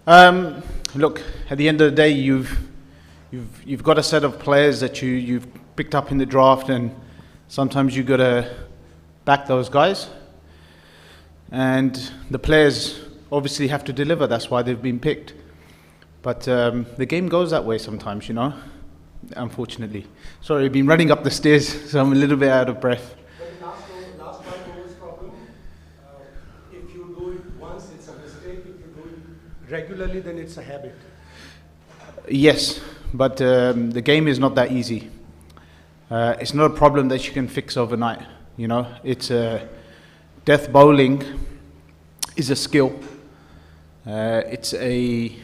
Look, at the end of the day, you've got a set of players that you've picked up in the draft, and sometimes you got to back those guys. And the players obviously have to deliver. That's why they've been picked. But the game goes that way sometimes, unfortunately. Sorry, I've been running up the stairs, so I'm a little bit out of breath. But last 5 overs problem, if you do it once, it's a mistake. If you do it regularly, then it's a habit. Yes, but the game is not that easy. It's not a problem that you can fix overnight. It's death bowling is a skill. It's a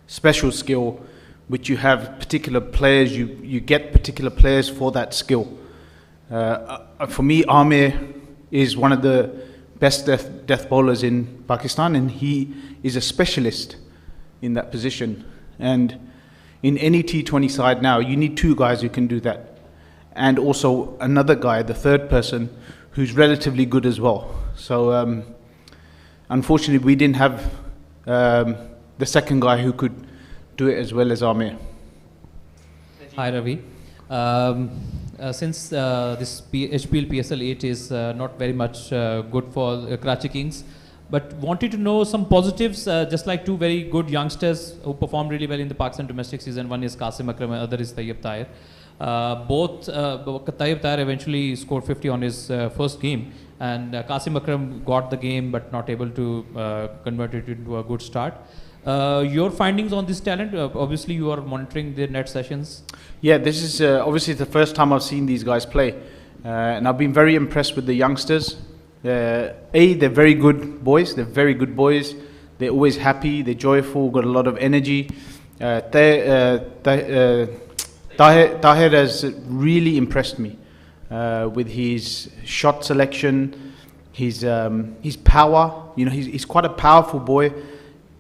special skill which you have particular players. You get particular players for that skill. For me, Amir is one of the best death bowlers in Pakistan, and he is a specialist in that position. And in any T20 side now, you need 2 guys who can do that. And also another guy, the third person, who's relatively good as well. So unfortunately, we didn't have the second guy who could do it as well as Amir. Hi Ravi. Since this HPL PSL8 is not very much good for Karachi Kings, but wanted to know some positives, just like 2 very good youngsters who performed really well in the Pakistan domestic season. One is Qasim Akram and other is Tayyib Tahir. Both Tayyib Tahir eventually scored 50 on his first game, and Qasim Akram got the game but not able to convert it into a good start. Your findings on this talent? Obviously you are monitoring their net sessions. Yeah, this is obviously the first time I've seen these guys play, and I've been very impressed with the youngsters. They're very good boys. They're very good boys. They're always happy. They're joyful. Got a lot of energy. Tahir has really impressed me with his shot selection, his power. He's quite a powerful boy.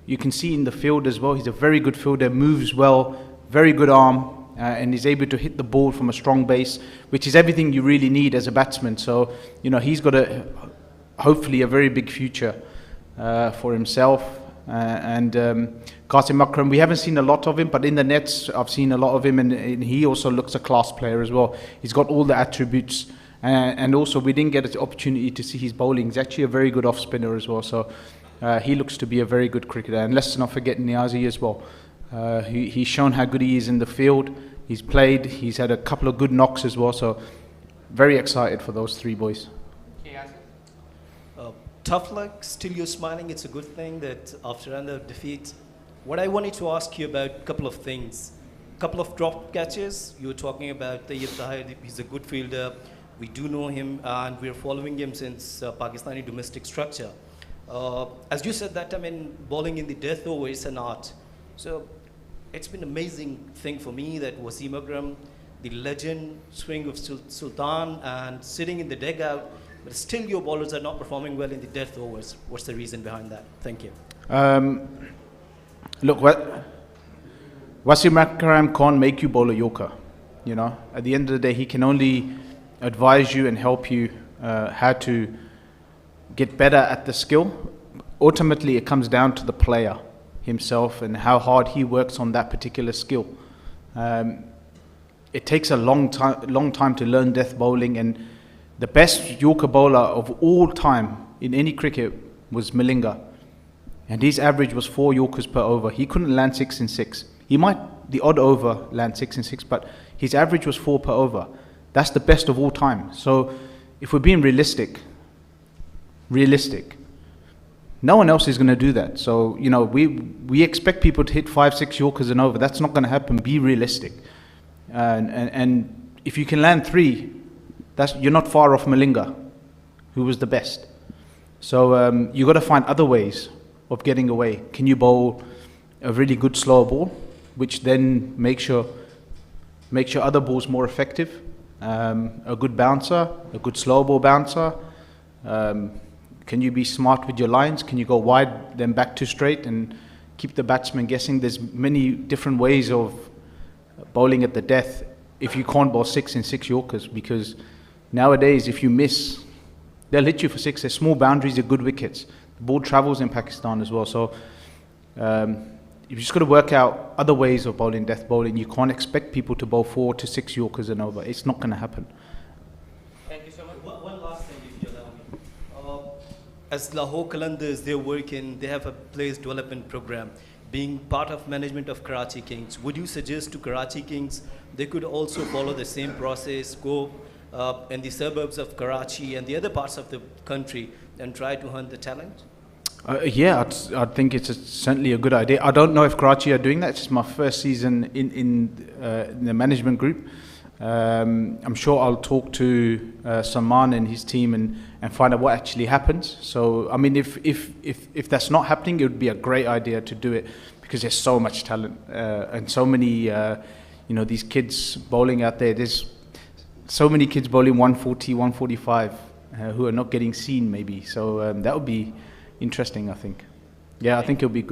You can see in the field as well. He's a very good fielder. Moves well. Very good arm. And is able to hit the ball from a strong base, which is everything you really need as a batsman. So, he's got hopefully a very big future for himself. And Qasim Akram, we haven't seen a lot of him, but in the nets, I've seen a lot of him, and he also looks a class player as well. He's got all the attributes, and also we didn't get an opportunity to see his bowling. He's actually a very good off spinner as well. So he looks to be a very good cricketer. And let's not forget Niazi as well. He's shown how good he is in the field. He's played. He's had a couple of good knocks as well. So very excited for those 3 boys. Tough luck, still you're smiling. It's a good thing that after another defeat. What I wanted to ask you about a couple of things. A couple of drop catches. You were talking about Tayyib Tahir. He's a good fielder. We do know him, and we're following him since Pakistani domestic structure. As you said that time, bowling in the death over is an art. So it's been an amazing thing for me that Wasim Akram, the legend, swing of Sultan, and sitting in the dugout, but still your bowlers are not performing well in the death overs. What's the reason behind that? Thank you. Look, Wasim Akram can't make you bowl a Yorker. At the end of the day, he can only advise you and help you how to get better at the skill. Ultimately, it comes down to the player himself and how hard he works on that particular skill. It takes a long time to learn death bowling, and the best Yorker bowler of all time in any cricket was Malinga, and his average was 4 Yorkers per over. He couldn't land 6 in 6. He might the odd over land 6 in 6, but his average was 4 per over. That's the best of all time. So if we're being realistic, no one else is going to do that. So we expect people to hit 5, 6 Yorkers and over. That's not going to happen. Be realistic, and if you can land 3, you're not far off Malinga, who was the best. So you got to find other ways of getting away. Can you bowl a really good slower ball, which then makes your other balls more effective? A good bouncer, a good slow ball bouncer. Can you be smart with your lines? Can you go wide, then back to straight, and keep the batsman guessing? There's many different ways of bowling at the death if you can't bowl 6 in 6 Yorkers, because nowadays if you miss, they'll hit you for 6. There's small boundaries, they're good wickets. The ball travels in Pakistan as well. So You've just got to work out other ways of bowling death bowling. You can't expect people to bowl 4 to 6 Yorkers and over. It's not going to happen. Thank you so much. One last thing, if you allow me. As Lahore Qalandars, they have a players development program. Being part of management of Karachi Kings, would you suggest to Karachi Kings they could also follow the same process, go in the suburbs of Karachi and the other parts of the country and try to hunt the talent? Yeah, I'd think it's certainly a good idea. I don't know if Karachi are doing that. It's my first season in the management group. I'm sure I'll talk to Salman and his team and find out what actually happens. So, I mean, if that's not happening, it would be a great idea to do it because there's so much talent and so many, these kids bowling out there. There's so many kids bowling 140, 145 who are not getting seen maybe. So that would be interesting, I think. Yeah, I think it'll be good.